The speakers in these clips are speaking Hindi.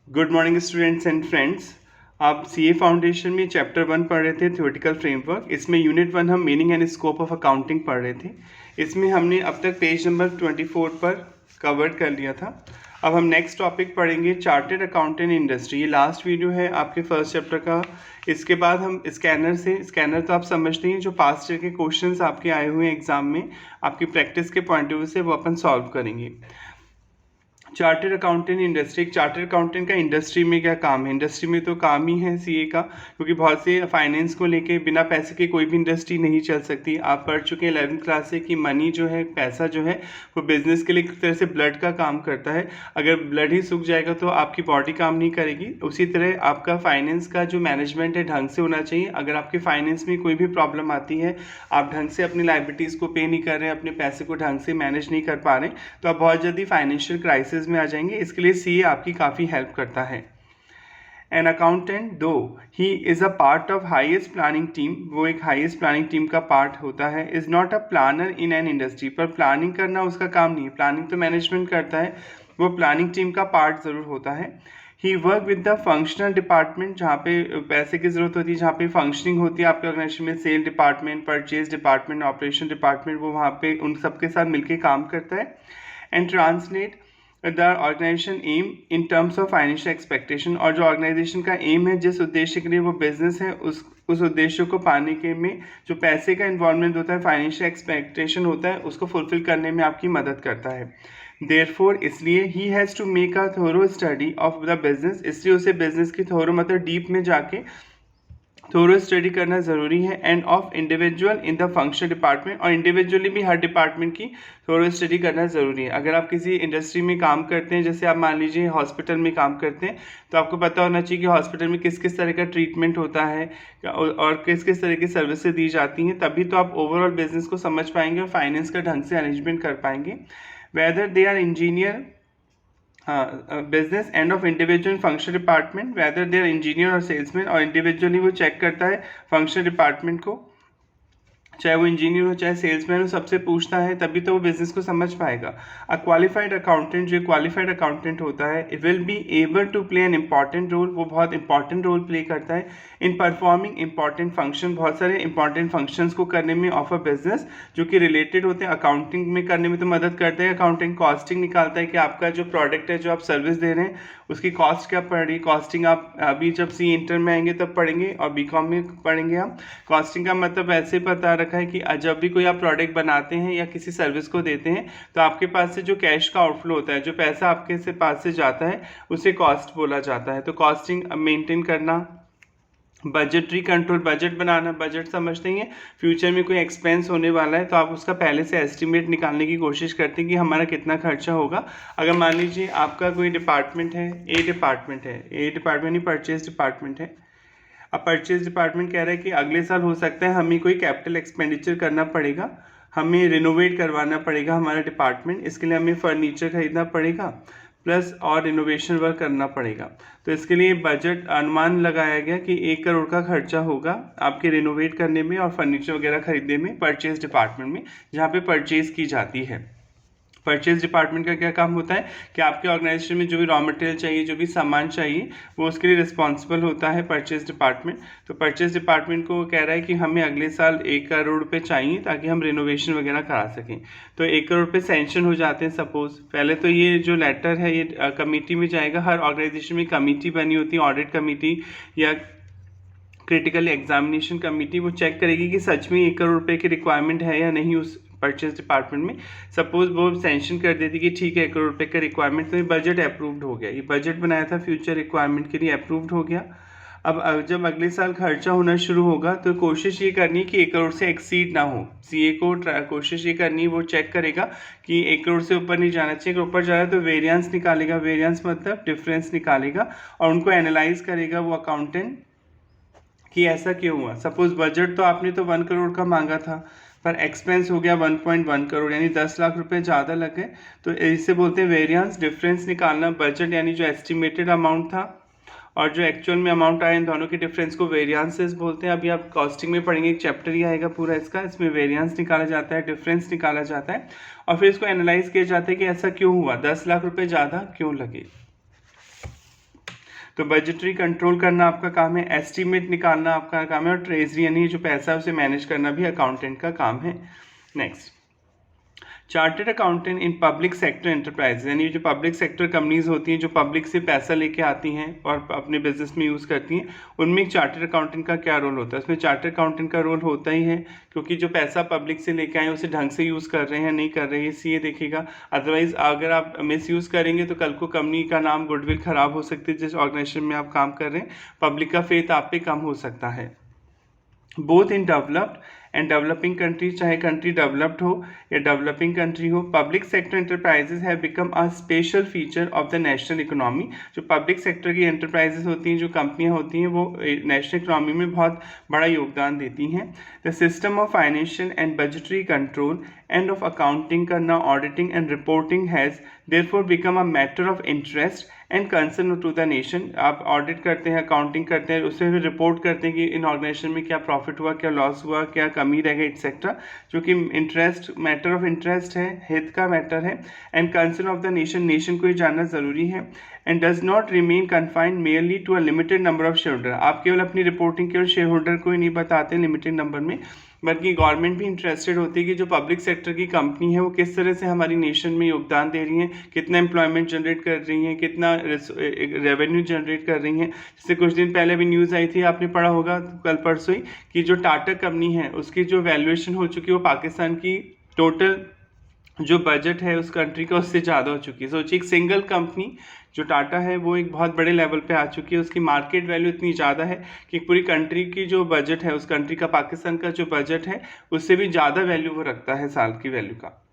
Good morning students and friends. आप सीए फाउंडेशन में चैप्टर 1 पढ़ रहे थे, थ्योरेटिकल फ्रेमवर्क। इसमें यूनिट 1 हम meaning and scope of accounting पढ़ रहे थे। इसमें हमने अब तक पेज नंबर 24 पर कवर कर लिया था। अब हम नेक्स्ट टॉपिक पढ़ेंगे, चार्टेड अकाउंटेंट इंडस्ट्री। ये लास्ट वीडियो है आपके फर्स्ट चैप्टर का। इसके बाद हम स्कैनर तो आप समझते हैं, जो पास्ट ईयर के क्वेश्चंस आपके आए हुए हैं एग्जाम में, आपकी प्रैक्टिस के पॉइंट ऑफ व्यू से वो अपन सॉल्व करेंगे। Chartered accountant industry, chartered accountant का इंडस्ट्री में क्या काम है? इंडस्ट्री में तो काम ही है सीए का, क्योंकि बहुत से फाइनेंस को लेके बिना पैसे के कोई भी इंडस्ट्री नहीं चल सकती। आप पढ़ चुके हैं 11th क्लास से कि मनी जो है, पैसा जो है, वो बिजनेस के लिए एक तरह से ब्लड का काम करता है। अगर ब्लड ही सूख जाएगा तो आपकी बॉडी काम नहीं करेगी। उसी तरह आपका फाइनेंस का जो मैनेजमेंट है ढंग से होना चाहिए। अगर आपके फाइनेंस में कोई भी प्रॉब्लम आती है, आप ढंग से अपनी लाइबिलिटीज़ को पे नहीं कर रहे हैं, अपने पैसे को ढंग से मैनेज नहीं कर पा रहे, तो आप बहुत जल्दी फाइनेंशियल क्राइसिस में आ जाएंगे। इसके लिए सीए आपकी काफ़ी हेल्प करता है। एन अकाउंटेंट दो he is a part of highest planning team, वो एक हाईएस्ट प्लानिंग टीम का पार्ट होता है। Is not a planner in an industry, पर प्लानिंग करना उसका काम नहीं है। प्लानिंग तो मैनेजमेंट करता है, वो प्लानिंग टीम का पार्ट ज़रूर होता है। He work with the functional department, जहाँ पे पैसे की ज़रूरत होती है, जहाँ पे फंक्शनिंग होती है आपके ऑर्गेनाइजेशन में, sale department, purchase department, operation department, वो वहाँ पे उन सबके साथ मिलकर काम करता है। And translate the organisation aim in terms of financial expectation, और जो ऑर्गेनाइजेशन का एम है, जिस उद्देश्य के लिए वो बिजनेस है, उस उद्देश्य को पाने के में जो पैसे का इन्वॉल्वमेंट होता है, फाइनेंशियल एक्सपेक्टेशन होता है, उसको फुलफिल करने में आपकी मदद करता है। देयरफॉर, इसलिए he has to make a thorough study of the business, इसलिए उसे बिजनेस की थोरो मतलब डीप में जाके थोरो स्टडी करना ज़रूरी है। And of individual in the function department, और इंडिविजुअली भी हर डिपार्टमेंट की थोरो स्टडी करना ज़रूरी है। अगर आप किसी इंडस्ट्री में काम करते हैं, जैसे आप मान लीजिए हॉस्पिटल में काम करते हैं, तो आपको पता होना चाहिए कि हॉस्पिटल में किस किस तरह का ट्रीटमेंट होता है और किस किस तरह की सर्विसेज दी जाती हैं। तभी तो आप ओवरऑल बिजनेस को समझ पाएंगे और फाइनेंस का ढंग से अरेंजमेंट कर पाएंगे। Whether they are engineer, business and of individual function department, whether there engineer और सेल्समैन, और इंडिविजुअली वो चेक करता है फंक्शन डिपार्टमेंट को, चाहे वो इंजीनियर हो चाहे सेल्समैन हो, सबसे पूछता है, तभी तो वो बिजनेस को समझ पाएगा। अ क्वालिफाइड अकाउंटेंट, जो क्वालिफाइड अकाउंटेंट होता है, it will be able to play an important role, वो बहुत इंपॉर्टेंट रोल प्ले करता है इन परफॉर्मिंग इंपॉर्टेंट फंक्शन, बहुत सारे इंपॉर्टेंट फंक्शंस को करने में ऑफ अ बिजनेस, जो कि रिलेटेड होते हैं अकाउंटिंग में करने में तो मदद करते हैं। अकाउंटिंग कॉस्टिंग निकालता है कि आपका जो प्रोडक्ट है, जो आप सर्विस दे रहे हैं, उसकी कॉस्ट क्या पड़ रही है। कॉस्टिंग आप अभी जब सी इंटर में आएंगे तब पढ़ेंगे, और बीकॉम में पढ़ेंगे हम। कॉस्टिंग का मतलब ऐसे पता रखा है कि जब भी कोई आप प्रोडक्ट बनाते हैं या किसी सर्विस को देते हैं, तो आपके पास से जो कैश का आउटफ्लो होता है, जो पैसा आपके से पास से जाता है, उसे कॉस्ट बोला जाता है। तो कॉस्टिंग मेंटेन करना, बजटरी कंट्रोल, बजट बनाना, बजट समझते हैं फ्यूचर में कोई एक्सपेंस होने वाला है तो आप उसका पहले से एस्टिमेट निकालने की कोशिश करते हैं कि हमारा कितना खर्चा होगा। अगर मान लीजिए आपका कोई डिपार्टमेंट है, ए डिपार्टमेंट नहीं, परचेज डिपार्टमेंट है। अब परचेज डिपार्टमेंट कह रहा है कि अगले साल हो सकता है हमें कोई कैपिटल एक्सपेंडिचर करना पड़ेगा, हमें रिनोवेट करवाना पड़ेगा हमारा डिपार्टमेंट, इसके लिए हमें फर्नीचर खरीदना पड़ेगा, प्लस और रिनोवेशन वर्क करना पड़ेगा। तो इसके लिए बजट अनुमान लगाया गया कि 1 करोड़ का खर्चा होगा आपके रिनोवेट करने में और फर्नीचर वगैरह खरीदने में, परचेज डिपार्टमेंट में, जहाँ पे परचेज की जाती है। परचेज डिपार्टमेंट का क्या काम होता है कि आपके ऑर्गेनाइजेशन में जो भी रॉ मटेरियल चाहिए, जो भी सामान चाहिए, वो उसके लिए रिस्पॉन्सिबल होता है परचेज डिपार्टमेंट। तो परचेज डिपार्टमेंट को कह रहा है कि हमें अगले साल 1 करोड़ रुपये चाहिए ताकि हम रिनोवेशन वगैरह करा सकें। तो 1 करोड़ रुपये सैंक्शन हो जाते हैं। सपोज पहले तो ये जो लेटर है ये कमेटी में जाएगा। हर ऑर्गेनाइजेशन में कमेटी बनी होती है, ऑडिट कमेटी या क्रिटिकल एग्जामिनेशन कमेटी, वो चेक करेगी कि सच में 1 करोड़ रुपए की रिक्वायरमेंट है या नहीं उस परचेज डिपार्टमेंट में। सपोज वो सैंक्शन कर देती कि ठीक है 1 करोड़ रुपए का रिक्वायरमेंट, तो ये बजट अप्रूव्ड हो गया। ये बजट बनाया था फ्यूचर रिक्वायरमेंट के लिए, अप्रूव्ड हो गया। अब जब अगले साल खर्चा होना शुरू होगा तो कोशिश ये करनी है कि 1 करोड़ से एक्सीड ना हो। सीए को कोशिश ये करनी है, वो चेक करेगा कि 1 करोड़ से ऊपर नहीं जाना चाहिए। ऊपर जा रहा है तो वेरियंस निकालेगा, वेरियंस मतलब डिफरेंस निकालेगा, और उनको एनालाइज करेगा वो अकाउंटेंट कि ऐसा क्यों हुआ। सपोज बजट तो आपने तो 1 करोड़ का मांगा था, पर एक्सपेंस हो गया 1.1 करोड़, यानी 10 लाख रुपए ज़्यादा लग गए। तो इसे बोलते हैं वेरिएंस, डिफरेंस निकालना। बजट यानी जो एस्टिमेटेड अमाउंट था और जो एक्चुअल में अमाउंट आया, इन दोनों के डिफरेंस को वेरिएंसेस बोलते हैं। अभी आप कॉस्टिंग में पढ़ेंगे, एक चैप्टर ही आएगा पूरा इसका, इसमें वेरिएंस निकाला जाता है, डिफरेंस निकाला जाता है, और फिर इसको एनालाइज किया जाता है कि ऐसा क्यों हुआ, 10 लाख रुपये ज़्यादा क्यों लगे। तो बजटरी कंट्रोल करना आपका काम है, एस्टीमेट निकालना आपका काम है, और ट्रेजरी यानी जो पैसा है उसे मैनेज करना भी अकाउंटेंट का काम है। Next, chartered accountant in public sector enterprise, यानी जो पब्लिक सेक्टर कंपनीज होती हैं जो पब्लिक से पैसा लेके आती हैं और अपने बिजनेस में यूज़ करती हैं, उनमें एक चार्टर्ड अकाउंटेंट का क्या रोल होता है? उसमें चार्टर्ड अकाउंटेंट का रोल होता ही है, क्योंकि जो पैसा पब्लिक से लेके आए उसे ढंग से यूज़ कर रहे हैं नहीं कर रहे हैं, सीए देखेगा। अदरवाइज अगर आप मिस यूज़ करेंगे तो कल को कंपनी का नाम, गुडविल खराब हो सकती है जिस ऑर्गेनाइजेशन में आप काम कर रहे हैं, पब्लिक का फेथ आप पे कम हो सकता है। Both in developed and developing countries, चाहे कंट्री डेवलप्ड हो या डेवलपिंग कंट्री हो, public sector enterprises have become a special feature of the national economy. जो पब्लिक सेक्टर की एंटरप्राइजेज होती हैं, जो कंपनियां होती हैं, वो नेशनल इकोनॉमी में बहुत बड़ा योगदान देती हैं। The system of financial and budgetary control and of accounting करना, auditing and reporting has therefore become a matter of interest and concern to the nation. आप ऑडिट करते हैं, अकाउंटिंग करते हैं, उससे फिर रिपोर्ट करते हैं कि इन ऑर्गेनाइजेशन में क्या प्रॉफिट हुआ, क्या लॉस हुआ, क्या कमी रह गई, एक्सेट्रा, जो कि इंटरेस्ट, मैटर ऑफ इंटरेस्ट है, हित का मैटर है, and concern of the nation, nation को ही जानना ज़रूरी है। And does not remain confined merely to a limited number of share holder. आप केवल अपनी रिपोर्टिंग केवल शेयर होल्डर को ही नहीं बताते लिमिटेड नंबर में, बल्कि गवर्नमेंट भी इंटरेस्टेड होती है कि जो पब्लिक सेक्टर की कंपनी है वो किस तरह से हमारी नेशन में योगदान दे रही हैं, कितना एम्प्लॉयमेंट जनरेट कर रही हैं, कितना रेवेन्यू जनरेट कर रही हैं। जैसे कुछ दिन पहले भी न्यूज़ आई थी, आपने पढ़ा होगा कल परसों ही, कि जो टाटा कंपनी है उसकी जो वैल्यूएशन हो चुकी है वो पाकिस्तान की टोटल जो बजट है उस कंट्री का उससे ज़्यादा हो चुकी है। सोचिए, एक सिंगल कंपनी जो टाटा है वो एक बहुत बड़े लेवल पे आ चुकी है, उसकी मार्केट वैल्यू इतनी ज़्यादा है कि पूरी कंट्री की जो बजट है, उस कंट्री का, पाकिस्तान का जो बजट है उससे भी ज़्यादा वैल्यू वो रखता है साल की वैल्यू का।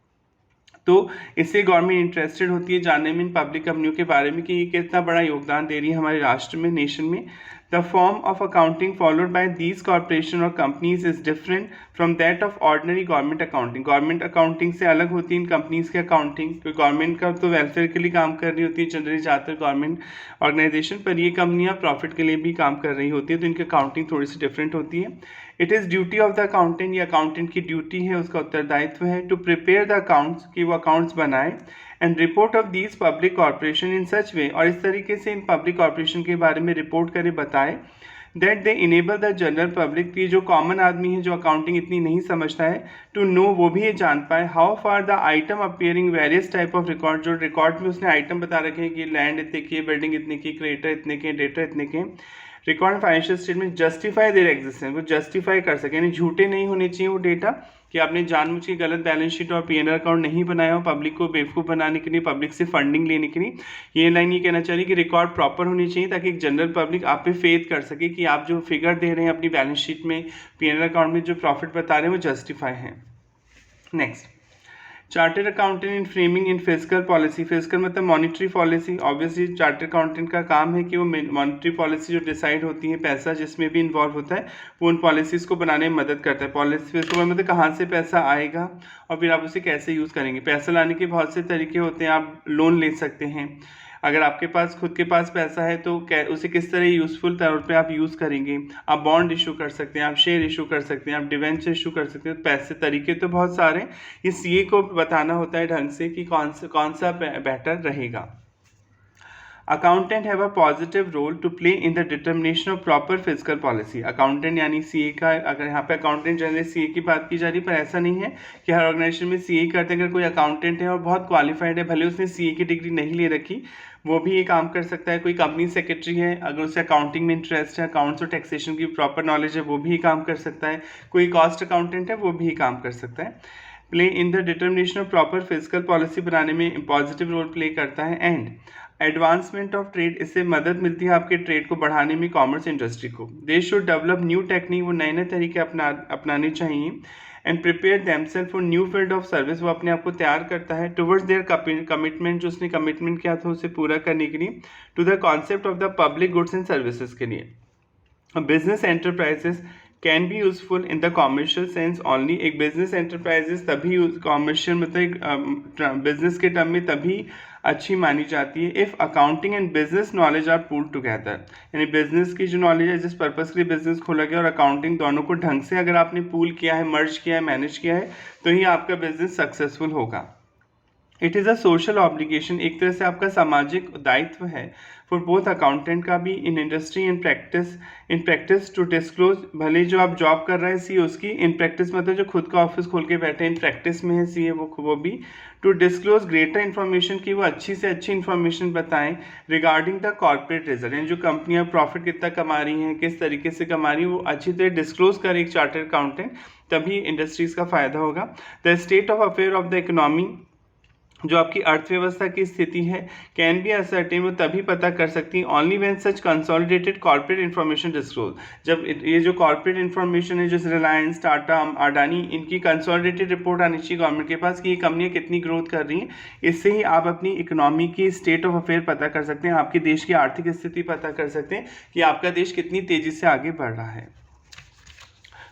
तो इससे गवर्नमेंट इंटरेस्टेड होती है जानने में इन पब्लिक कंपनियों के बारे में कि ये कितना बड़ा योगदान दे रही है हमारे राष्ट्र में, नेशन में। The form of accounting followed by these corporation और companies is different from that of ordinary government accounting. Government accounting से अलग होती है इन कंपनीज की अकाउंटिंग, क्योंकि गवर्नमेंट का तो वेलफेयर के लिए काम कर रही होती है जनरली ज़्यादातर गवर्नमेंट ऑर्गेनाइजेशन, पर ये कंपनियाँ प्रॉफिट के लिए भी काम कर रही होती है, तो इनकी अकाउंटिंग थोड़ी सी डिफरेंट होती है। It is duty of the accountant, ये अकाउंटेंट की ड्यूटी है, उसका उत्तरदायित्व है, टू प्रिपेयर द अकाउंट्स, कि वो अकाउंट्स बनाए, and report of these public corporation in such way, और इस तरीके से इन पब्लिक कॉर्पोरेशन के बारे में रिपोर्ट करे, बताए, that they enable the general public, की जो कॉमन आदमी है जो अकाउंटिंग इतनी नहीं समझता है, टू नो, वो भी ये जान पाए, how far the item appearing various type of record, जो रिकॉर्ड में उसने आइटम बता रखे हैं कि लैंड इतने की, बिल्डिंग इतने की, क्रेडिटर इतने के, डेटर इतने के, record financial statement justify there existence, वो जस्टिफाई कर सके, यानी झूठे नहीं होने चाहिए वो डेटा, कि आपने जानबूझ के गलत बैलेंस शीट और पीएनआर अकाउंट नहीं बनाया हो पब्लिक को बेवकूफ़ बनाने के लिए, पब्लिक से फंडिंग लेने के लिए। ये लाइन ये कहना चाहिए कि रिकॉर्ड प्रॉपर होनी चाहिए, ताकि एक जनरल पब्लिक आप पे फेथ कर सके कि आप जो फिगर दे रहे हैं अपनी बैलेंस शीट में, पीएनआर अकाउंट में जो प्रॉफिट बता रहे हैं वो जस्टिफाई है। Next, chartered accountant in framing in physical policy, physical मतलब monetary policy. Obviously chartered accountant का काम है कि वो मॉनिटरी पॉलिसी जो डिसाइड होती है, पैसा जिसमें भी इन्वॉल्व होता है, वो उन पॉलिसीज़ को बनाने में मदद करता है। पॉलिसी फिजिकल मतलब कहाँ से पैसा आएगा और फिर आप उसे कैसे यूज़ करेंगे। पैसा लाने के बहुत से तरीके होते हैं, आप लोन ले सकते हैं, अगर आपके पास खुद के पास पैसा है तो उसे किस तरह यूज़फुल तौर पे आप यूज़ करेंगे। आप बॉन्ड इशू कर सकते हैं, आप शेयर इशू कर सकते हैं, आप डिवेंचर इशू कर सकते हैं। पैसे तरीके तो बहुत सारे हैं, ये सीए को बताना होता है ढंग से कि कौन सा बेटर रहेगा। Accountant have a positive role to play in the determination of proper physical policy. Accountant यानी सीए का, अगर यहाँ पे अकाउंटेंट जनरली सीए की बात की जा रही है, पर ऐसा नहीं है कि हर ऑर्गेनाइजेशन में सीए करते हैं। अगर कोई अकाउंटेंट है और बहुत क्वालिफाइड है, भले उसने सीए की डिग्री नहीं ले रखी, वो भी ये काम कर सकता है। कोई कंपनी सेक्रेटरी है, अगर उसे अकाउंटिंग में इंटरेस्ट है, अकाउंट्स और टैक्सेशन की प्रॉपर नॉलेज है, वो भी काम कर सकता है। कोई कॉस्ट अकाउंटेंट है, वो भी काम कर सकता है। Play in the determination of proper physical policy बनाने में पॉजिटिव रोल प्ले करता है। एंड एडवांसमेंट ऑफ ट्रेड, इससे मदद मिलती है आपके ट्रेड को बढ़ाने में, कॉमर्स इंडस्ट्री को। They should develop new technique, वो नए नए तरीके अपनाने चाहिए। And prepare themselves for new field of service, वो अपने आप को तैयार करता है टुवर्ड्स देयर कमिटमेंट, जो उसने कमिटमेंट किया था उसे पूरा करने के लिए, to the concept of the public goods and services के लिए। Business enterprises can be useful in the commercial sense only. एक बिजनेस एंटरप्राइजेस तभी कॉमर्शियल मतलब एक बिजनेस के टर्म में तभी अच्छी मानी जाती है if accounting and business knowledge are pooled together, यानी बिजनेस की जो नॉलेज है, जिस पर्पज़ के लिए बिजनेस खोला गया, और अकाउंटिंग, दोनों को ढंग से अगर आपने पूल किया है, मर्ज किया है, मैनेज किया है, तो ही आपका बिजनेस सक्सेसफुल होगा। It is a social obligation, एक तरह से आपका सामाजिक दायित्व है फॉर बोथ अकाउंटेंट का भी in industry in practice to disclose, भले जो आप जॉब कर रहे हैं सी उसकी, इन प्रैक्टिस मतलब जो खुद का ऑफिस खोल के बैठे इन प्रैक्टिस में है सी है वो भी टू डिस्क्लोज ग्रेटर इन्फॉर्मेशन की वो अच्छी से अच्छी इन्फॉर्मेशन बताएं रिगार्डिंग द कॉर्पोरेट रिजल्ट, यानी जो कंपनियां प्रॉफिट कितना कमा रही हैं, किस तरीके से कमा रही हैं, वो अच्छी तरह डिस्क्लोज करे एक चार्टर्ड अकाउंटेंट, तभी इंडस्ट्रीज का फायदा होगा। The state of affair of the economy, जो आपकी अर्थव्यवस्था की स्थिति है, कैन बी असर्टेन, वो तभी पता कर सकती है only when such consolidated corporate information disclose, जब ये जो कॉर्पोरेट इन्फॉर्मेशन है जैसे रिलायंस, टाटा, अडानी, इनकी कंसोलिडेटेड रिपोर्ट आनी चाहिए गवर्नमेंट के पास कि ये कंपनियां कितनी ग्रोथ कर रही हैं। इससे ही आप अपनी इकोनॉमी की स्टेट ऑफ अफेयर पता कर सकते हैं, आपके देश की आर्थिक स्थिति पता कर सकते हैं कि आपका देश कितनी तेजी से आगे बढ़ रहा है।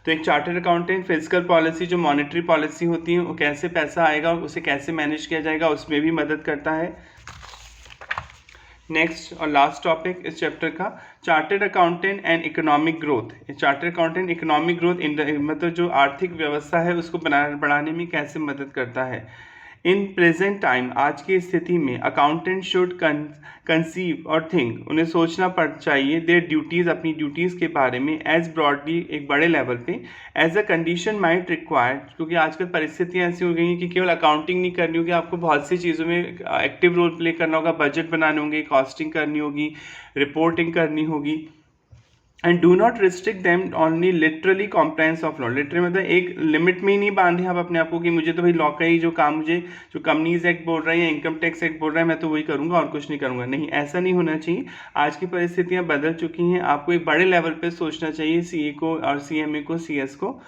तो एक चार्टर्ड अकाउंटेंट फिजिकल पॉलिसी, जो मॉनेटरी पॉलिसी होती है, वो कैसे पैसा आएगा उसे कैसे मैनेज किया जाएगा उसमें भी मदद करता है। नेक्स्ट और लास्ट टॉपिक इस चैप्टर का, chartered accountant and economic growth. Chartered accountant economic growth मतलब जो आर्थिक व्यवस्था है उसको बढ़ाने में कैसे मदद करता है। इन प्रेजेंट टाइम, आज की स्थिति में, अकाउंटेंट शुड कंसीव और थिंक, उन्हें सोचना चाहिए देयर ड्यूटीज़, अपनी ड्यूटीज़ के बारे में, एज ब्रॉडली, एक बड़े लेवल पे, as a condition might required, क्योंकि आजकल परिस्थितियाँ ऐसी हो गई हैं कि केवल अकाउंटिंग नहीं करनी होगी, आपको बहुत सी चीज़ों में एक्टिव रोल प्ले करना होगा, बजट बनाने होंगे, कॉस्टिंग करनी होगी, रिपोर्टिंग करनी होगी। And do not restrict them only literally compliance of law, literally मतलब एक लिमिट में ही नहीं बांधे आप अपने आप को कि मुझे तो भाई लॉ का ही जो काम, मुझे जो कंपनीज एक्ट बोल रहा है या इनकम टैक्स एक्ट बोल रहा है मैं तो वही करूंगा और कुछ नहीं करूंगा। नहीं, ऐसा नहीं होना चाहिए। आज की परिस्थितियां बदल चुकी हैं, आपको एक बड़े लेवल पे सोचना चाहिए, सीए को और सीएमए को, सीएस को।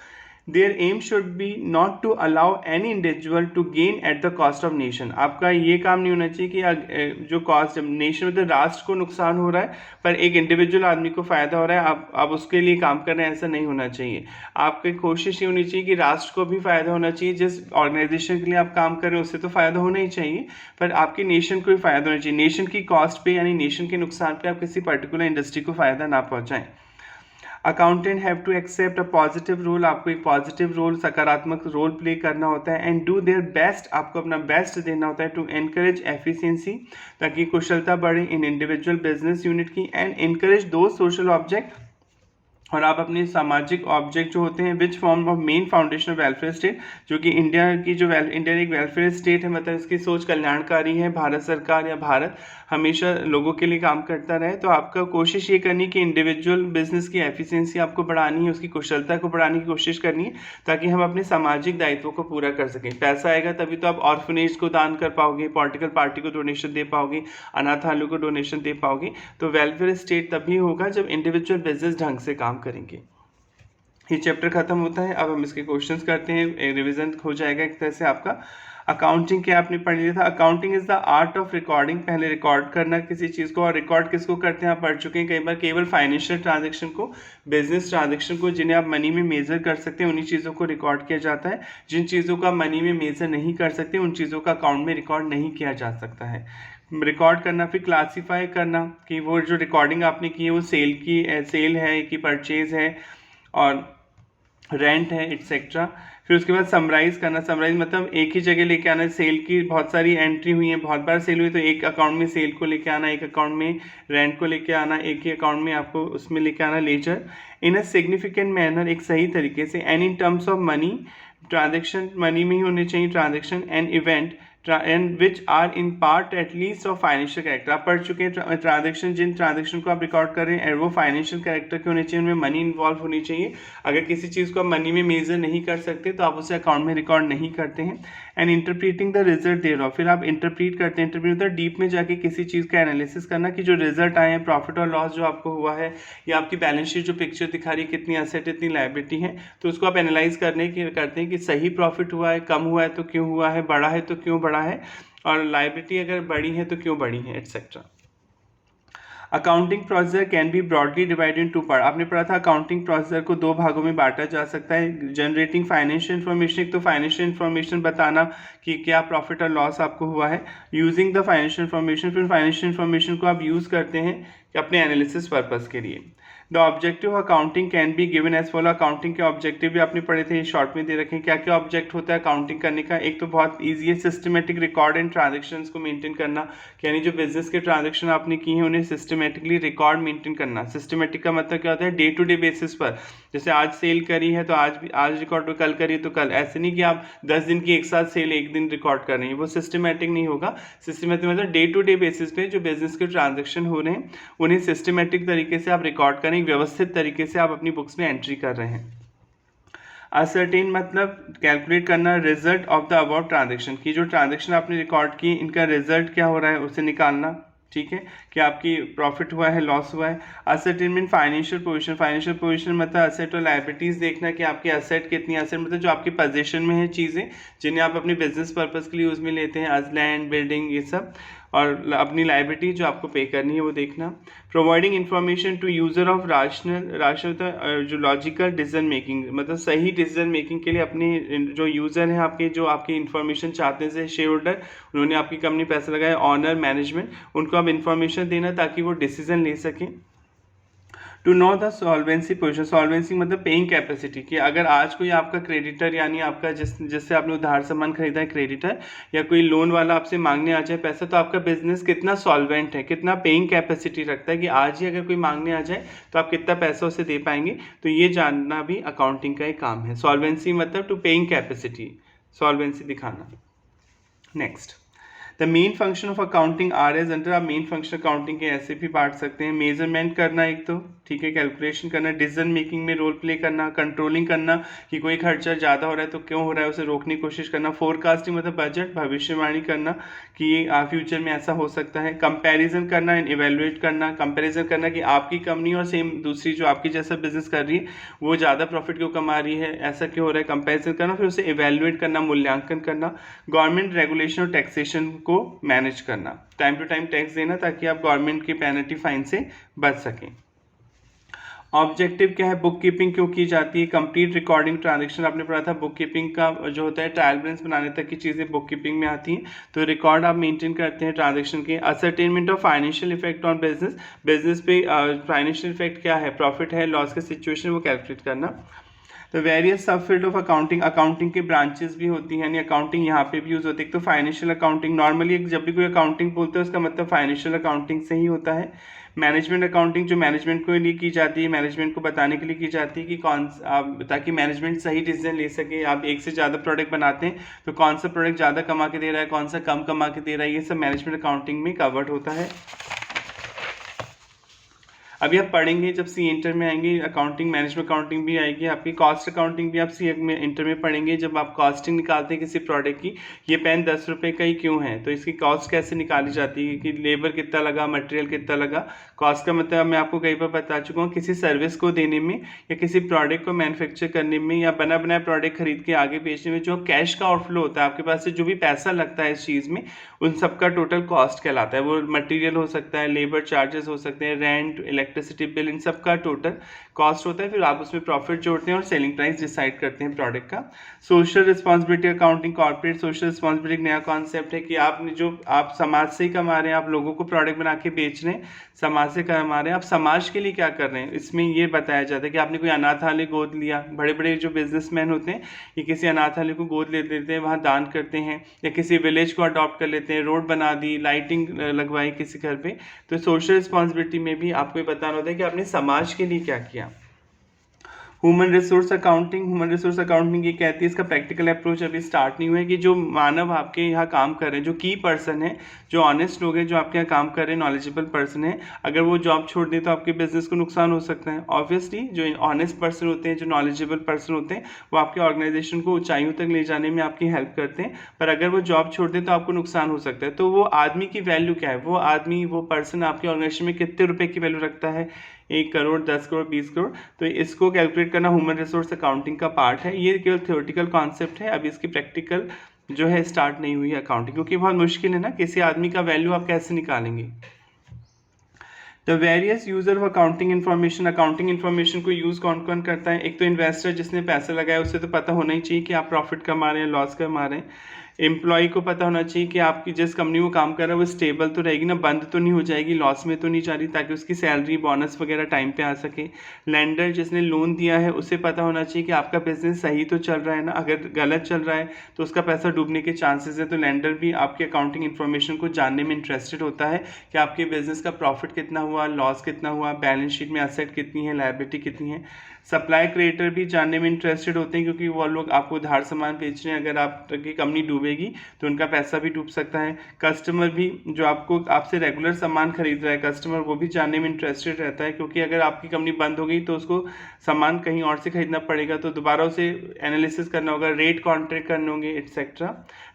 Their aim should be not to allow any individual to gain at the cost of nation, आपका ये काम नहीं होना चाहिए कि जो कॉस्ट नेशन मतलब राष्ट्र को नुकसान हो रहा है पर एक इंडिविजुअल आदमी को फ़ायदा हो रहा है, आप उसके लिए काम कर रहे हैं, ऐसा नहीं होना चाहिए। आपकी कोशिश ये होनी चाहिए कि राष्ट्र को भी फ़ायदा होना चाहिए, जिस ऑर्गेनाइजेशन के लिए आप काम कर रहे हैं उससे तो फ़ायदा होना ही चाहिए, पर आपकी नेशन को भी फ़ायदा होना चाहिए। नेशन की कॉस्ट पे यानी नेशन के नुकसान पे आप किसी पर्टिकुलर इंडस्ट्री को फ़ायदा ना पहुँचाएँ। Accountant have to accept a positive role, आपको एक पॉजिटिव रोल, सकारात्मक रोल प्ले करना होता है। एंड डू देयर बेस्ट, आपको अपना बेस्ट देना होता है, टू एनकरेज एफिशिएंसी, ताकि कुशलता बढ़े इन इंडिविजुअल बिजनेस यूनिट की, एंड एनकरेज दो सोशल ऑब्जेक्ट, और आप अपने सामाजिक ऑब्जेक्ट जो होते हैं, which form of main foundation of welfare state, जो कि इंडिया की जो इंडिया एक वेलफेयर स्टेट है, मतलब इसकी सोच कल्याणकारी है, भारत सरकार या भारत हमेशा लोगों के लिए काम करता रहे। तो आपका कोशिश ये करनी कि इंडिविजुअल बिजनेस की एफिशिएंसी आपको बढ़ानी है, उसकी कुशलता को बढ़ाने की कोशिश करनी है, ताकि हम अपने सामाजिक दायित्वों को पूरा कर सकें। पैसा आएगा तभी तो आप ऑर्फनेज को दान कर पाओगे, पॉलिटिकल पार्टी को डोनेशन दे पाओगे, अनाथालयों को डोनेशन दे पाओगे। तो वेलफेयर स्टेट तभी होगा जब इंडिविजुअल बिजनेस ढंग से काम करेंगे। ये चैप्टर खत्म होता है, अब हम इसके क्वेश्चंस करते हैं, रिवीजन हो जाएगा एक तरह से आपका। अकाउंटिंग क्या आपने पढ़ लिया था, accounting is the art of recording, पहले रिकॉर्ड करना किसी चीज़ को, और रिकॉर्ड किसको करते हैं आप पढ़ चुके हैं कई बार, केवल फाइनेंशियल ट्रांजैक्शन को, बिजनेस ट्रांजैक्शन को, जिन्हें आप मनी में मेजर कर सकते हैं उन्हीं चीज़ों को रिकॉर्ड किया जाता है। जिन चीज़ों का मनी में मेजर नहीं कर सकते उन चीज़ों का अकाउंट में रिकॉर्ड नहीं किया जा सकता है। रिकॉर्ड करना, फिर क्लासीफाई करना कि वो जो रिकॉर्डिंग आपने की है वो सेल है कि परचेज है और रेंट है एटसेट्रा। फिर उसके बाद समराइज़ करना, समराइज मतलब एक ही जगह लेके आना, सेल की बहुत सारी एंट्री हुई है, बहुत बार सेल हुई, तो एक अकाउंट में सेल को लेके आना, एक अकाउंट में रेंट को लेके आना, एक ही अकाउंट में आपको उसमें लेके आना ledger in a significant manner, एक सही तरीके से। And in terms of money, transaction money में ही होने चाहिए transaction, and event and which are in part at least of financial character. आप पढ़ चुके हैं ट्रांजेक्शन, जिन ट्रांजेक्शन को आप रिकॉर्ड कर रहे हैं वो फाइनेंशियल कैरेक्टर के होने चाहिए, उनमें मनी इन्वॉल्व होनी चाहिए। अगर किसी चीज़ को आप मनी में मेजर नहीं कर सकते तो आप उसे अकाउंट में रिकॉर्ड नहीं करते हैं। And interpreting the result thereof, फिर आप इंटरप्रीट करते हैं, इंटरप्रीट मतलब डीप में जाके किसी चीज़ का एनालिसिस करना कि जो रिजल्ट आए हैं, प्रॉफिट और लॉस जो आपको हुआ है, या आपकी बैलेंस शीट जो पिक्चर दिखा रही है कितनी एसेट इतनी लायबिलिटी है, तो उसको आप एनालाइज करते हैं कि सही प्रॉफिट हुआ है, कम हुआ है तो क्यों हुआ है, बढ़ा है तो क्यों बढ़ा है, और लायबिलिटी अगर बढ़ी है तो क्यों बढ़ी है, etcetera. Accounting procedure can be broadly divided in two part, आपने पढ़ा था अकाउंटिंग प्रोसीजर को दो भागों में बांटा जा सकता है। जनरेटिंग फाइनेंशियल इन्फॉर्मेशन, एक तो फाइनेंशियल इन्फॉर्मेशन बताना कि क्या प्रॉफिट और लॉस आपको हुआ है, यूजिंग द फाइनेंशियल इन्फॉर्मेशन, फिर फाइनेंशियल इन्फॉर्मेशन को आप यूज़ करते हैं कि अपने एनालिसिस पर्पस के लिए। The objective accounting can be given as follow. Accounting के ऑब्जेक्टिव भी आपने पढ़े थे, शॉर्ट में दे रखे हैं। क्या क्या ऑब्जेक्ट होता है अकाउंटिंग करने का? एक तो बहुत ईजी है, सिस्टमेटिक रिकॉर्ड एंड ट्रांजेक्शन्स को मेंटेन करना, यानी जो बिजनेस के ट्रांजेक्शन आपने किए हैं उन्हें सिस्टमेटिकली रिकॉर्ड मेंटेन करना। सिस्टमेटिक का मतलब क्या होता है? डे टू डे बेसिस पर, जैसे आज सेल करी है तो आज रिकॉर्ड, कल करी तो कल। ऐसे नहीं कि आप 10 दिन की एक साथ सेल एक दिन रिकॉर्ड कर रहे हैं, वो सिस्टमेटिक नहीं होगा। सिस्टमेटिक मतलब डे टू डे बेसिस पे जो बिजनेस के ट्रांजेक्शन हो रहे हैं उन्हें सिस्टमेटिक तरीके से आप रिकॉर्ड करें, व्यवस्थित तरीके से आप अपनी बुक्स में एंट्री कर रहे हैं। असर्टेन मतलब कैलकुलेट करना result of the about transaction, की जो ट्रांजेक्शन आपने रिकॉर्ड की इनका रिजल्ट क्या हो रहा है उसे निकालना, ठीक है, कि आपकी प्रॉफिट हुआ है, लॉस हुआ है। Ascertainment financial position, financial position मतलब असेट और लायबिलिटीज देखना कि आपकी असेट कितनी, असेट मतलब जो आपकी पोजीशन में है चीज़ें जिन्हें आप अपने बिजनेस पर्पस के लिए यूज में लेते हैं, एज लैंड, बिल्डिंग, ये सब, और अपनी लायबिलिटी जो आपको पे करनी है वो देखना। Providing information to user of rational जो लॉजिकल डिसीजन मेकिंग, मतलब सही डिसीजन मेकिंग के लिए अपने जो यूज़र हैं आपके, जो आपकी इन्फॉर्मेशन चाहते हैं, जैसे शेयर होल्डर, उन्होंने आपकी कंपनी पैसा लगाया, ऑनर, मैनेजमेंट, उनको आप इन्फॉर्मेशन देना ताकि वो डिसीजन ले सकें। To know the solvency position, solvency मतलब पेइंग कैपेसिटी, कि अगर आज कोई आपका क्रेडिटर यानी आपका जिससे आपने उधार सामान खरीदा है क्रेडिटर, या कोई लोन वाला आपसे मांगने आ जाए पैसा, तो आपका बिजनेस कितना सॉल्वेंट है, कितना पेइंग कैपेसिटी रखता है, कि आज ही अगर कोई मांगने आ जाए तो आप कितना पैसा उसे दे पाएंगे। तो ये जानना भी अकाउंटिंग का एक काम है। सॉल्वेंसी मतलब टू पेइंग कैपेसिटी, सॉल्वेंसी दिखाना। Next, the main function of accounting are as under. आप मेन फंक्शन अकाउंटिंग के ऐसे भी बांट सकते हैं। मेजरमेंट करना एक तो, ठीक है, कैलकुलेशन करना, डिसीजन मेकिंग में रोल प्ले करना, कंट्रोलिंग करना कि कोई खर्चा ज़्यादा हो रहा है तो क्यों हो रहा है उसे रोकने की कोशिश करना, फोरकास्टिंग मतलब बजट, भविष्यवाणी करना कि ये फ्यूचर में ऐसा हो सकता है, कंपैरिजन करना एंड इवेलुएट करना, कंपैरिजन करना कि आपकी कंपनी और सेम दूसरी जो आपकी जैसा बिजनेस कर रही है वो ज़्यादा प्रॉफिट क्यों कमा रही है, ऐसा क्यों हो रहा है, कंपैरिजन करना, फिर उसे इवेलुएट करना, मूल्यांकन करना, गवर्नमेंट रेगुलेशन और टैक्सेशन को मैनेज करना, टाइम टू टाइम टैक्स देना ताकि आप गवर्नमेंट की पेनल्टी फाइन से बच सकें। ऑब्जेक्टिव क्या है? बुक कीपिंग क्यों की जाती है? कंप्लीट रिकॉर्डिंग ट्रांजेक्शन आपने पढ़ा था। बुक कीपिंग का जो होता है ट्रायल बैलेंस बनाने तक की चीज़ें बुक कीपिंग में आती हैं, तो रिकॉर्ड आप मेंटेन करते हैं ट्रांजेक्शन के। Ascertainment of financial effect on business, business पे फाइनेंशियल इफेक्ट क्या है, प्रॉफिट है, लॉस का सिचुएशन, वो कैलकुलेट करना। तो वेरियस सब फील्ड ऑफ अकाउंटिंग, अकाउंटिंग के ब्रांचेस भी होती हैं, यानी अकाउंटिंग यहाँ पे भी यूज होती है। एक तो फाइनेंशियल अकाउंटिंग, नॉर्मली जब भी कोई अकाउंटिंग बोलते हैं उसका मतलब फाइनेंशियल अकाउंटिंग से ही होता है। मैनेजमेंट अकाउंटिंग जो मैनेजमेंट को लिए की जाती है, मैनेजमेंट को बताने के लिए की जाती है कि ताकि मैनेजमेंट सही डिसीजन ले सके। आप एक से ज़्यादा प्रोडक्ट बनाते हैं तो कौन सा प्रोडक्ट ज़्यादा कमा के दे रहा है, कौन सा कम कमा के दे रहा है, ये सब मैनेजमेंट अकाउंटिंग में कवर्ड होता है। अभी आप पढ़ेंगे जब सी इंटर में आएंगे, अकाउंटिंग, मैनेजमेंट अकाउंटिंग भी आएगी आपकी, कॉस्ट अकाउंटिंग भी आप सी में इंटर में पढ़ेंगे। जब आप कॉस्टिंग निकालते हैं किसी प्रोडक्ट की, ये पेन 10 रुपये का ही क्यों है, तो इसकी कॉस्ट कैसे निकाली जाती है, कि लेबर कितना लगा, मटेरियल कितना लगा। कॉस्ट का मतलब मैं आपको कई बार बता चुका हूँ, किसी सर्विस को देने में या किसी प्रोडक्ट को मैन्युफैक्चर करने में या बना बनाया प्रोडक्ट खरीद के आगे बेचने में जो कैश का आउटफ्लो होता है आपके पास से, जो भी पैसा लगता है इस चीज़ में, उन सबका टोटल कॉस्ट कहलाता है। वो मटेरियल हो सकता है, लेबर चार्जेस हो सकते हैं, रेंट, इलेक्ट्रिसिटी बिल, इन सब का टोटल कॉस्ट होता है। फिर आप उसमें प्रॉफिट जोड़ते हैं और सेलिंग प्राइस डिसाइड करते हैं प्रोडक्ट का। Social responsibility accounting, corporate social responsibility नया कॉन्सेप्ट है कि आपने जो आप समाज से ही कमा रहे हैं, आप लोगों को प्रोडक्ट बना के बेच रहे हैं, समाज से कमा रहे हैं, आप समाज के लिए क्या कर रहे हैं, इसमें ये बताया जाता है कि आपने कोई अनाथालय गोद लिया। बड़े बड़े जो बिजनेसमैन होते हैं ये किसी अनाथालय को गोद ले लेते हैं, वहाँ दान करते हैं, या किसी विलेज को अडॉप्ट कर लेते हैं, रोड बना दी, लाइटिंग लगवाई किसी घर पे। तो सोशल रिस्पॉन्सिबिलिटी में भी आपको ये बताना होता है कि आपने समाज के लिए क्या किया। Human resource accounting, human resource accounting ये कहती है, इसका प्रैक्टिकल अप्रोच अभी स्टार्ट नहीं हुआ है, कि जो मानव आपके यहाँ काम कर रहे हैं, जो की पर्सन है, जो ऑनेस्ट लोग हैं, जो आपके यहाँ काम कर रहे हैं, नॉलेजेबल पर्सन है, अगर वो जॉब छोड़ दें तो आपके बिजनेस को नुकसान हो सकता है। ऑब्वियसली जो ऑनेस्ट पर्सन होते हैं, जो नॉलेजेबल पर्सन होते हैं, वो आपके ऑर्गेनाइजेशन को ऊंचाइयों तक ले जाने में आपकी हेल्प करते हैं, पर अगर वो जॉब छोड़ दें तो आपको नुकसान हो सकता है। तो वो आदमी की वैल्यू क्या है, वो आदमी, वो पर्सन आपके ऑर्गेनाइजेशन में कितने रुपए की वैल्यू रखता है, 1 करोड़, 10 करोड़, 20 करोड़, तो इसको कैलकुलेट करना ह्यूमन रिसोर्स अकाउंटिंग का पार्ट है। ये केवल थ्योरेटिकल कॉन्सेप्ट है, अभी इसकी प्रैक्टिकल जो है स्टार्ट नहीं हुई है अकाउंटिंग, क्योंकि बहुत मुश्किल है ना, किसी आदमी का वैल्यू आप कैसे निकालेंगे। The various user of accounting information, accounting information को यूज़ कौन कौन करता है? एक तो इन्वेस्टर जिसने पैसा लगाया, उससे तो पता होना ही चाहिए कि आप प्रॉफिट कमा रहे हैं, लॉस कमा रहे हैं। एम्प्लॉय को पता होना चाहिए कि आपकी जिस कंपनी में काम कर रहा है वो स्टेबल तो रहेगी ना, बंद तो नहीं हो जाएगी, लॉस में तो नहीं जा रही, ताकि उसकी सैलरी बोनस वगैरह टाइम पे आ सके। लेंडर जिसने लोन दिया है उसे पता होना चाहिए कि आपका बिजनेस सही तो चल रहा है ना, अगर गलत चल रहा है तो उसका पैसा डूबने के चांसेस है। तो लेंडर भी आपकी अकाउंटिंग इन्फॉर्मेशन को जानने में इंटरेस्टेड होता है कि आपके बिजनेस का प्रॉफिट कितना हुआ, लॉस कितना हुआ, बैलेंस शीट में एसेट कितनी है, लायबिलिटी कितनी है। सप्लाई क्रिएटर भी जानने में इंटरेस्टेड होते हैं क्योंकि वो लोग आपको उधार सामान बेच रहे हैं, अगर आपकी कंपनी डूबेगी तो उनका पैसा भी डूब सकता है। कस्टमर भी जो आपसे रेगुलर सामान खरीद रहा है कस्टमर, वो भी जानने में इंटरेस्टेड रहता है क्योंकि अगर आपकी कंपनी बंद हो गई तो उसको सामान कहीं और से खरीदना पड़ेगा, तो दोबारा उसे एनालिसिस करना होगा, रेट कॉन्ट्रैक्ट करने होंगे एट्सेट्रा।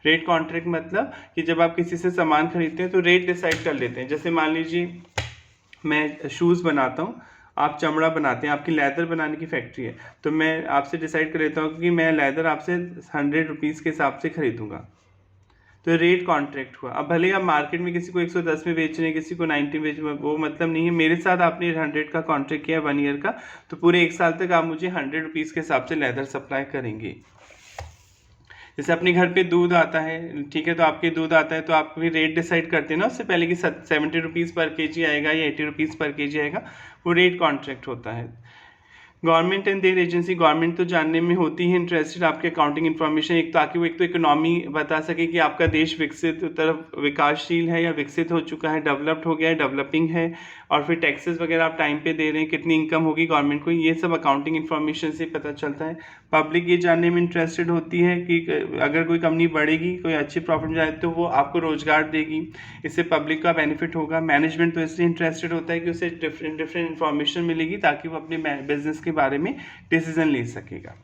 रेट कॉन्ट्रैक्ट मतलब कि जब आप किसी से सामान खरीदते हैं तो रेट डिसाइड कर लेते हैं। जैसे मान लीजिए मैं शूज़ बनाता हूँ, आप चमड़ा बनाते हैं, आपकी लेदर बनाने की फैक्ट्री है, तो मैं आपसे डिसाइड कर लेता हूँ कि मैं लेदर आपसे 100 रुपीज़ के हिसाब से खरीदूंगा, तो रेट कॉन्ट्रैक्ट हुआ। अब भले आप मार्केट में किसी को 110 में बेच रहे हैं, किसी को 90 बेच रहे हैं, वो मतलब नहीं है। मेरे साथ आपने 100 का कॉन्ट्रैक्ट किया 1 ईयर का, तो पूरे 1 साल तक आप मुझे 100 रुपीज़ के हिसाब से लेदर सप्लाई करेंगे। जैसे अपने घर पे दूध आता है, ठीक है, तो आपके दूध आता है तो आप भी रेट डिसाइड करते हैं ना उससे पहले कि 70 रुपीज़ पर केजी आएगा या 80 रुपीज़ पर केजी आएगा, वो रेट कॉन्ट्रैक्ट होता है। Government and their agency, government तो जानने में होती है इंटरेस्टेड आपके अकाउंटिंग इन्फॉर्मेशन, एक ताकि वो एक तो इकोनॉमी बता सके कि आपका देश विकसित तरफ विकासशील है या विकसित हो चुका है, डेवलप्ड हो गया है, डेवलपिंग है, और फिर टैक्सेस वगैरह आप टाइम पे दे रहे हैं, कितनी इनकम होगी गवर्नमेंट को, ये सब अकाउंटिंग इन्फॉर्मेशन से पता चलता है। पब्लिक ये जानने में इंटरेस्टेड होती है कि अगर कोई कंपनी बढ़ेगी, कोई अच्छी प्रॉफिट जाए तो वो आपको रोजगार देगी, इससे पब्लिक का बेनिफिट होगा। मैनेजमेंट तो इसलिए इंटरेस्टेड होता है कि उसे डिफरेंट इन्फॉर्मेशन मिलेगी ताकि वो अपने बिजनेस के बारे में डिसीजन ले सकेगा।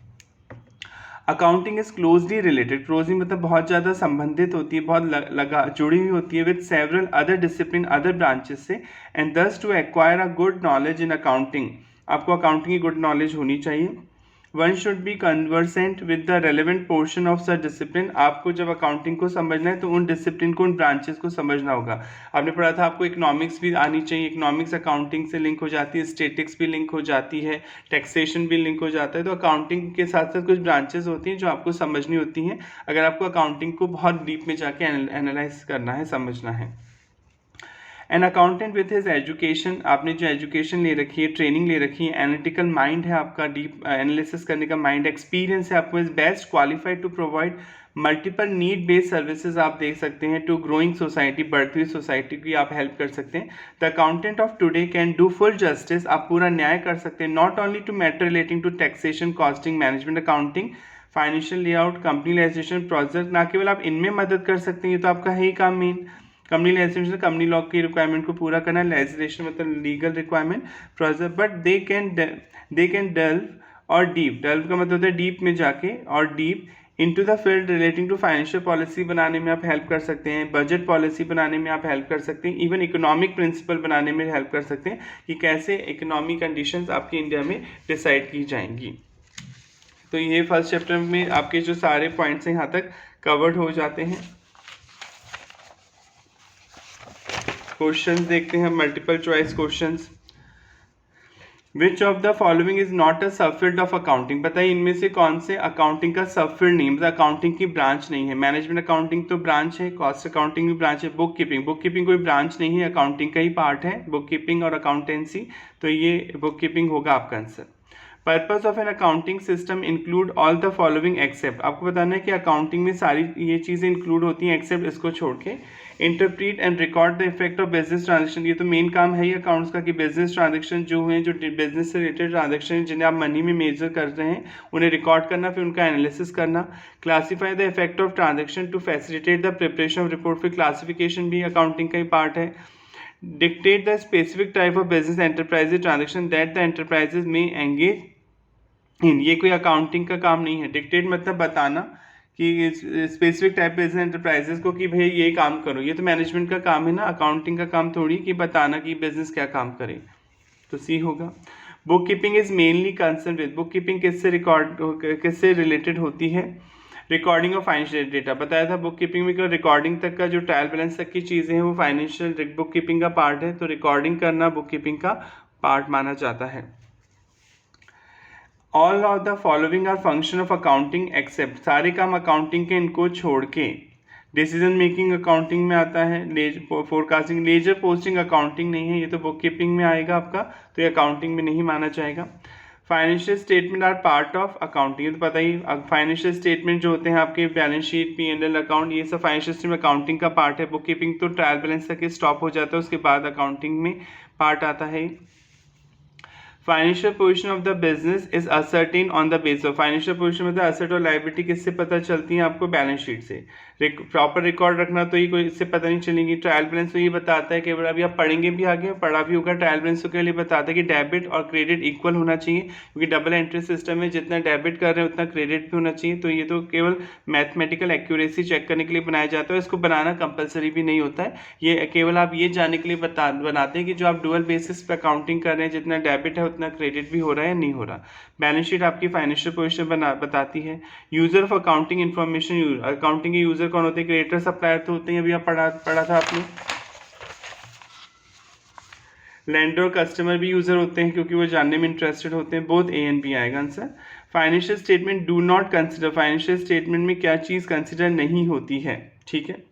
Accounting is closely related, closely मतलब बहुत ज़्यादा संबंधित होती है, बहुत लगा जुड़ी हुई होती है with several other discipline, other branches से, and thus to acquire a good knowledge in accounting, आपको अकाउंटिंग की गुड नॉलेज होनी चाहिए। One should be conversant with the relevant portion of such discipline, आपको जब अकाउंटिंग को समझना है तो उन डिसिप्लिन को, उन ब्रांचेस को समझना होगा। आपने पढ़ा था आपको इकोनॉमिक्स भी आनी चाहिए, इकोनॉमिक्स अकाउंटिंग से लिंक हो जाती है, स्टेटिक्स भी लिंक हो जाती है, टैक्सेशन भी लिंक हो जाता है। तो अकाउंटिंग के साथ साथ कुछ ब्रांचेस होती हैं जो आपको समझनी होती हैं अगर आपको अकाउंटिंग को बहुत डीप में जाके एनालाइज करना है, समझना है। An accountant with his education, आपने जो एजुकेशन ले रखी है, ट्रेनिंग ले रखी है, एनालिटिकल माइंड है आपका, डीप एनालिसिस करने का माइंड, एक्सपीरियंस है आपको, is best qualified to provide multiple need based services आप देख सकते हैं टू ग्रोइंग सोसाइटी, बढ़ती हुई सोसाइटी की आप हेल्प कर सकते हैं। The accountant of today can do full justice, आप पूरा न्याय कर सकते हैं, not only to matter relating to taxation, costing, management accounting, financial layout, कंपनीलाइजेशन प्रोजेक्ट, ना केवल आप इनमें मदद कर सकते हैं, ये तो आपका है ही काम main. Company license, company law की रिक्वायरमेंट को पूरा करना, लेजिस्लेशन मतलब legal requirement process, but they can delve और डीप, डेल्व का मतलब होता है डीप में जाके, और deep into the field relating to financial policy बनाने में आप हेल्प कर सकते हैं, बजट पॉलिसी बनाने में आप हेल्प कर सकते हैं, इवन इकोनॉमिक प्रिंसिपल बनाने में हेल्प कर सकते हैं कि कैसे इकोनॉमिक कंडीशंस आपकी इंडिया में डिसाइड की जाएंगी। तो ये फर्स्ट चैप्टर में आपके जो सारे पॉइंट्स हैं यहाँ तक कवर्ड हो जाते हैं। क्वेश्चंस देखते हैं, multiple choice questions. Which of the following is not a subfield of accounting, बताइए इनमें से कौन से अकाउंटिंग का सबफील्ड नहीं, मतलब अकाउंटिंग की ब्रांच नहीं है। मैनेजमेंट अकाउंटिंग तो ब्रांच है, कॉस्ट अकाउंटिंग भी ब्रांच है, बुक कीपिंग कोई ब्रांच नहीं है, अकाउंटिंग का ही पार्ट है बुक कीपिंग और अकाउंटेंसी, तो ये बुक कीपिंग होगा आपका answer. Purpose of an accounting system include all the following except, आपको बताना है कि अकाउंटिंग में सारी ये चीज़ें इंक्लूड होती हैं एक्सेप्ट इसको छोड़ के। Interpret and record the effect of business transaction, ये तो मेन काम है ही अकाउंट्स का कि बिजनेस ट्रांजेक्शन जो हैं, जो बिजनेस से रिलेटेड ट्रांजेक्शन जिन्हें आप मनी में मेजर कर रहे हैं, उन्हें रिकॉर्ड करना, फिर उनका एनालिसिस करना। Classify the effect of transaction to facilitate the preparation of report, फिर क्लासिफिकेशन भी अकाउंटिंग का ही पार्ट है। Dictate the specific type of business enterprises transaction that the enterprises में एंगेज इन, ये कोई अकाउंटिंग का काम नहीं है। डिक्टेट मतलब बताना कि स्पेसिफिक टाइप बिजनेस एंटरप्राइजेस को कि भाई ये काम करो, ये तो मैनेजमेंट का काम है ना, अकाउंटिंग का काम थोड़ी कि बताना कि बिजनेस क्या काम करे, तो सी होगा। Book keeping is mainly concern with, book keeping किससे रिलेटेड होती है, रिकॉर्डिंग ऑफ फाइनेंशियल डेटा, बताया था बुक कीपिंग में रिकॉर्डिंग तक का जो ट्रायल बैलेंस तक की चीज़ें हैं वो फाइनेंशियल बुक कीपिंग का पार्ट है, तो रिकॉर्डिंग करना बुक कीपिंग का पार्ट माना जाता है। All of the following are function of accounting except, सारे काम अकाउंटिंग के इनको छोड़ के। डिसीजन मेकिंग अकाउंटिंग में आता है, फोरकास्टिंग, लेजर पोस्टिंग अकाउंटिंग नहीं है, ये तो बुक कीपिंग में आएगा आपका, तो ये अकाउंटिंग में नहीं माना जाएगा। Financial statement are part of accounting, ये तो पता ही, फाइनेंशियल स्टेटमेंट जो होते हैं आपके बैलेंस शीट, P&L अकाउंट, ये सब फाइनेंशियल स्टेटमेंट अकाउंटिंग का पार्ट है। बुक कीपिंग तो ट्रायल बैलेंस तक स्टॉप हो जाता है, उसके बाद अकाउंटिंग में पार्ट आता है। Financial position of the business is ascertain on the base of, financial position मतलब असेट और लायबिलिटी किससे पता चलती है आपको, बैलेंस शीट से। प्रॉपर रिकॉर्ड रखना तो ये कोई इससे पता नहीं चलेगी। ट्रायल बैलेंस तो ये बताता है कि अभी आप पढ़ेंगे भी आगे, पढ़ा भी होगा, ट्रायल बैलेंस तो के लिए बताता है कि डेबिट और क्रेडिट इक्वल होना चाहिए, क्योंकि डबल एंट्री सिस्टम में जितना डेबिट कर रहे हैं उतना क्रेडिट भी होना चाहिए। तो ये तो केवल मैथमेटिकल एक्यूरेसी चेक करने के लिए बनाया जाता है, इसको बनाना कंपलसरी भी नहीं होता है, ये केवल आप ये जानने के लिए बनाते हैं कि जो आप डुअल बेसिस पे अकाउंटिंग कर रहे हैं, जितना डेबिट है उतना क्रेडिट भी हो रहा है या नहीं हो रहा। बैलेंस शीट आपकी फाइनेंशियल पोजीशन बताती है। User of accounting information, accounting के यूजर कौन होते हैं, क्रिएटर सप्लायर तो होते हैं, अभी आप पढ़ा था आपने। लैंडर और कस्टमर भी यूजर होते हैं क्योंकि वो जानने में इंटरेस्टेड होते हैं। बोथ ए एंड बी आएगा answer. Financial statement do not consider, financial statement में क्या चीज़ कंसिडर नहीं होती है, ठीक है।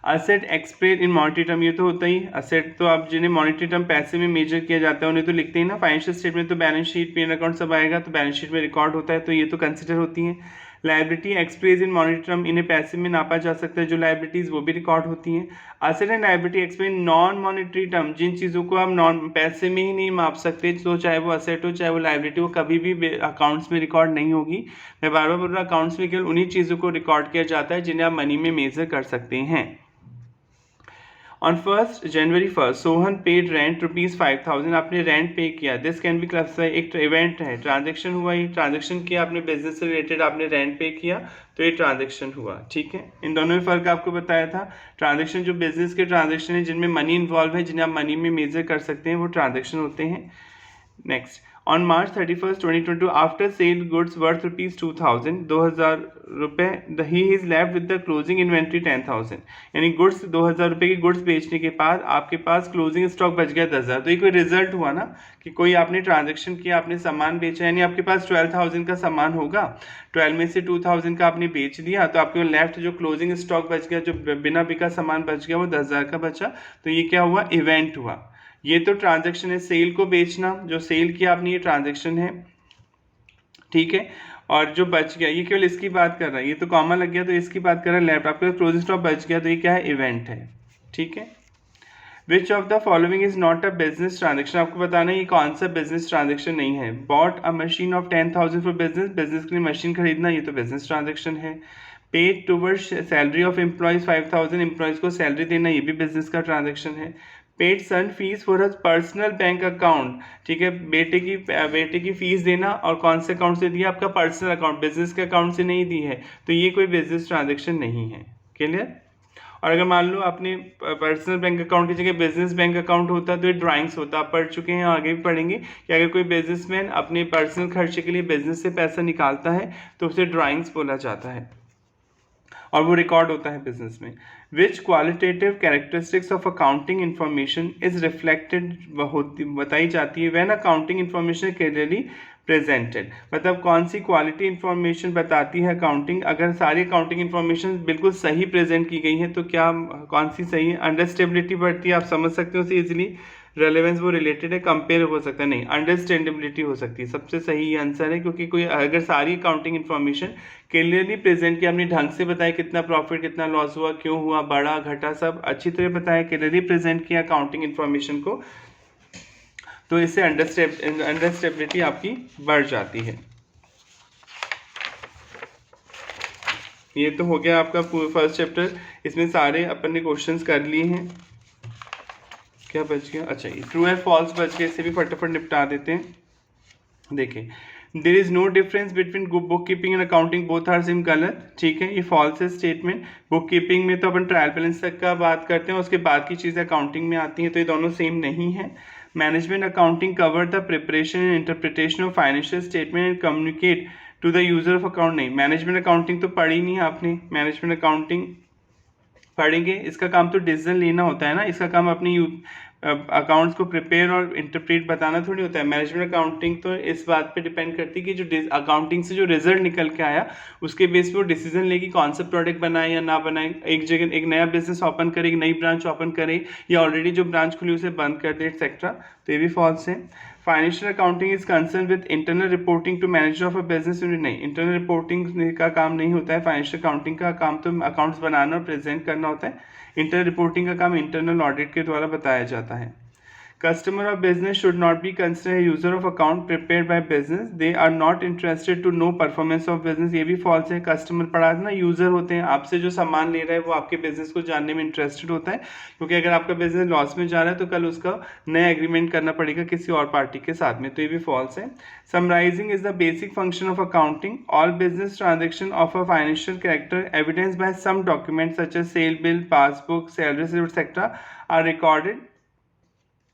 Asset express in monetary term, ये तो होता ही, असेट तो आप जिन्हें मॉनिटरी टर्म पैसे में मेजर किया जाता है उन्हें तो लिखते ही ना। फाइनेंशियल स्टेटमेंट तो बैलेंस शीट, P&L अकाउंट सब आएगा, तो बैलेंस शीट में रिकॉर्ड होता है, तो ये तो कंसिडर होती हैं। Liability express in monetary term, इन्हें पैसे में नापा जा सकता है, जो लायबिलिटीज वो भी रिकॉर्ड होती हैं। Asset and liability express non monetary term, जिन चीज़ों को हम नॉन पैसे में ही नहीं माप सकते, तो चाहे वो असेट हो चाहे वो लायबिलिटी हो, कभी भी अकाउंट्स में रिकॉर्ड नहीं होगी। मैं बार बार बोल रहा हूँ, अकाउंट्स में केवल उन्हीं चीज़ों को रिकॉर्ड किया जाता है जिन्हें आप मनी में मेजर कर सकते हैं। On 1st January 1st, Sohan paid rent ₹5,000, आपने रेंट पे किया। दिस कैन बी क्लासिफाइड, एक इवेंट है, ट्रांजेक्शन हुआ, ये ट्रांजेक्शन किया आपने, बिजनेस से रिलेटेड आपने रेंट पे किया, तो ये ट्रांजेक्शन हुआ, ठीक है। इन दोनों में फ़र्क आपको बताया था। ट्रांजेक्शन जो बिजनेस के ट्रांजेक्शन है जिनमें मनी इन्वॉल्व है, जिन्हें आप मनी में मेजर कर सकते हैं, वो ट्रांजेक्शन होते हैं। Next, on March 31st 2022, after sell goods worth ₹2,000, 2,000 रुपये, he is left with the closing inventory 10,000, यानी गुड्स 2,000 रुपये की गुड्स बेचने के बाद आपके पास क्लोजिंग स्टॉक बच गया 10,000। तो ये कोई रिजल्ट हुआ ना, कि कोई आपने ट्रांजेक्शन किया, आपने सामान बेचा, यानी आपके पास 12,000 का सामान होगा, 12 में से 2,000 का आपने बेच दिया, तो आपके लेफ्ट जो क्लोजिंग स्टॉक बच गया, जो बिना बिका सामान बच गया, वो 10,000 का बचा। तो ये क्या हुआ, इवेंट हुआ। ये तो ट्रांजैक्शन है, सेल को बेचना, जो सेल किया आपने, ये ट्रांजैक्शन है, ठीक है। और जो बच गया, ये केवल इसकी बात कर रहा है, ये तो कॉमन लग गया तो इसकी बात कर रहा है। लेफ्ट आपके क्लोजिंग स्टॉक बच गया, तो ये क्या है, इवेंट है, ठीक है। विच of the following is not a business transaction, आपको बताना है ये कौन सा बिजनेस ट्रांजेक्शन नहीं है। Bought a machine of 10,000 for business, business के लिए मशीन खरीदना, ये तो बिजनेस ट्रांजेक्शन है। Paid towards salary of employees 5,000, employees को सैलरी देना, ये भी बिजनेस का ट्रांजेक्शन है। पेड सन फीस फॉर हज पर्सनल बैंक अकाउंट, ठीक है, बेटे की फीस देना, और कौन से अकाउंट से दिया, आपका पर्सनल अकाउंट, बिजनेस के अकाउंट से नहीं दी है, तो ये कोई बिजनेस ट्रांजेक्शन नहीं है। क्लियर। और अगर मान लो आपने पर्सनल बैंक अकाउंट की जगह बिजनेस बैंक अकाउंट होता तो ये ड्राइंग्स होता, आप पढ़ चुके हैं, आगे भी पढ़ेंगे कि अगर कोई बिजनेसमैन अपने पर्सनल खर्चे के लिए बिजनेस से पैसा निकालता है तो उसे ड्राइंग्स बोला जाता है, और वो रिकॉर्ड होता है बिजनेस में। Which qualitative characteristics of accounting information is reflected, बताई जाती है when accounting information clearly presented, मतलब कौन सी क्वालिटी इन्फॉर्मेशन बताती है अकाउंटिंग, अगर सारी अकाउंटिंग इन्फॉर्मेशन बिल्कुल सही प्रेजेंट की गई है तो क्या, कौन सी सही है। अंडरस्टैंडेबिलिटी बढ़ती है, आप समझ सकते हो उसे इजीली, रेलेवेंस वो रिलेटेड है, कंपेयर हो सकता है, नहीं, अंडरस्टैंडेबिलिटी हो सकती है, सबसे सही आंसर है, क्योंकि कोई अगर सारी अकाउंटिंग इन्फॉर्मेशन क्लियरली प्रेजेंट किया, आपने ढंग से बताया कितना प्रॉफिट कितना लॉस हुआ, क्यों हुआ, बढ़ा घटा, सब अच्छी तरह बताया, क्लियरली प्रेजेंट किया अकाउंटिंग इन्फॉर्मेशन को, तो इससे अंडरस्टैंडेबिलिटी आपकी बढ़ जाती है। ये तो हो गया आपका फर्स्ट चैप्टर, इसमें सारे अपन ने क्वेश्चंस कर लिए हैं। क्या बच गया, अच्छा ये ट्रू एंड फॉल्स बच गए, इसे भी फटाफट निपटा देते हैं। देखिए, there is no difference between book keeping and accounting, both are same, गलत, ठीक है, ये फॉल्स है स्टेटमेंट। बुक कीपिंग में तो अपन ट्रायल बैलेंस तक का बात करते हैं, उसके बाद की चीज़ें अकाउंटिंग में आती हैं, तो ये दोनों सेम नहीं है। Management accounting cover the preparation and interpretation of financial statement and communicate to the user of account, नहीं, मैनेजमेंट अकाउंटिंग तो पढ़ी नहीं है आपने, मैनेजमेंट अकाउंटिंग पढ़ेंगे, इसका काम तो डिसीजन लेना होता है ना, इसका काम अपनी अकाउंट्स को प्रिपेयर और इंटरप्रेट बताना थोड़ी होता है। मैनेजमेंट अकाउंटिंग तो इस बात पे डिपेंड करती है कि जो अकाउंटिंग से जो रिजल्ट निकल के आया उसके बेस पे वो डिसीजन लेगी कौन सा प्रोडक्ट बनाए या ना बनाए, एक जगह एक नया बिजनेस ओपन करे, एक नई ब्रांच ओपन करे, या ऑलरेडी जो ब्रांच खुली उसे बंद कर दे, एक्सेट्रा। तो ये भी फॉल्स है। Financial accounting is concern with internal reporting to manager of a business unit. नहीं, इंटरनल रिपोर्टिंग का काम नहीं होता है। फाइनेंशियल अकाउंटिंग का काम तो अकाउंट्स बनाना और प्रेजेंट करना होता है। इंटरनल रिपोर्टिंग का काम इंटरनल ऑडिट के द्वारा बताया जाता है। Customer of business should not be considered a user of account prepared by business. They are not interested to know performance of business. ये भी false है। कस्टमर पढ़ा ना यूजर होते हैं, आपसे जो सामान ले रहा है वो आपके बिजनेस को जानने में इंटरेस्टेड होता है, क्योंकि अगर आपका बिजनेस लॉस में जा रहा है तो कल उसका नया एग्रीमेंट करना पड़ेगा किसी और पार्टी के साथ में। तो ये भी फॉल्स है। Summarising is the basic function of accounting. All business transaction of a financial character evidence by some document such as sale bill, passbook, salary receipt etcetera are recorded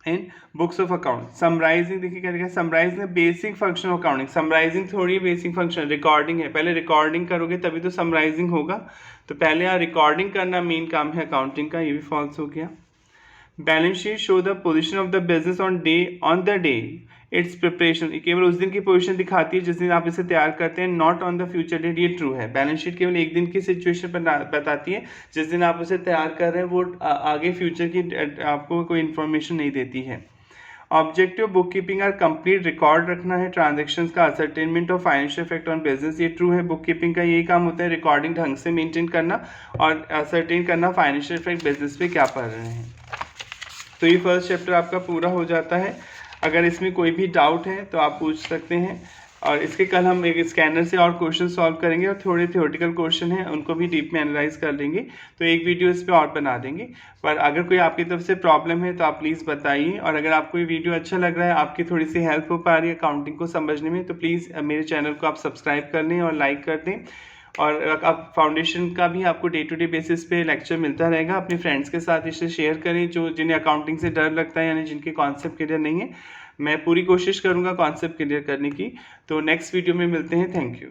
in books of account. Summarising देखिए क्या लिखा है, समराइज ने basic function of accounting. Summarising थोड़ी बेसिक फंक्शन, रिकॉर्डिंग है। पहले रिकॉर्डिंग करोगे तभी तो समराइजिंग होगा, तो पहले यहाँ रिकॉर्डिंग करना मेन काम है अकाउंटिंग का। ये भी फॉल्स हो गया। Balance sheet show the position of the business on the day it's preparation. केवल उस दिन की पोजीशन दिखाती है जिस दिन आप इसे तैयार करते हैं, not on the future date. ये ट्रू है। बैलेंस शीट केवल एक दिन की सिचुएशन पर बताती है, जिस दिन आप उसे तैयार कर रहे हैं वो आगे फ्यूचर की आपको कोई इन्फॉर्मेशन नहीं देती है। Objective book keeping are complete, record रखना है ट्रांजेक्शन्स का, ascertainment of financial effect on business. ये ट्रू है। बुक कीपिंग का यही काम होता है, रिकॉर्डिंग ढंग से मेंटेन करना और असरटेन करना फाइनेंशियल इफेक्ट बिजनेस पे क्या पड़ रहे हैं। तो ये फर्स्ट चैप्टर आपका पूरा हो जाता है। अगर इसमें कोई भी डाउट है तो आप पूछ सकते हैं, और इसके कल हम एक स्कैनर से और क्वेश्चन सॉल्व करेंगे और थोड़े थ्योरेटिकल क्वेश्चन हैं उनको भी डीप में एनालाइज कर लेंगे। तो एक वीडियो इस पर और बना देंगे। पर अगर कोई आपकी तरफ से प्रॉब्लम है तो आप प्लीज़ बताइए, और अगर आपको ये वीडियो अच्छा लग रहा है, आपकी थोड़ी सी हेल्प हो पा रही है अकाउंटिंग को समझने में, तो प्लीज़ मेरे चैनल को आप सब्सक्राइब कर लें और लाइक कर दें। और आप फाउंडेशन का भी आपको डे टू डे बेसिस पे लेक्चर मिलता रहेगा। अपने फ्रेंड्स के साथ इसे शेयर करें जो जिन्हें अकाउंटिंग से डर लगता है, यानी जिनके कॉन्सेप्ट क्लियर नहीं है। मैं पूरी कोशिश करूंगा कॉन्सेप्ट क्लियर करने की। तो नेक्स्ट वीडियो में मिलते हैं। Thank you.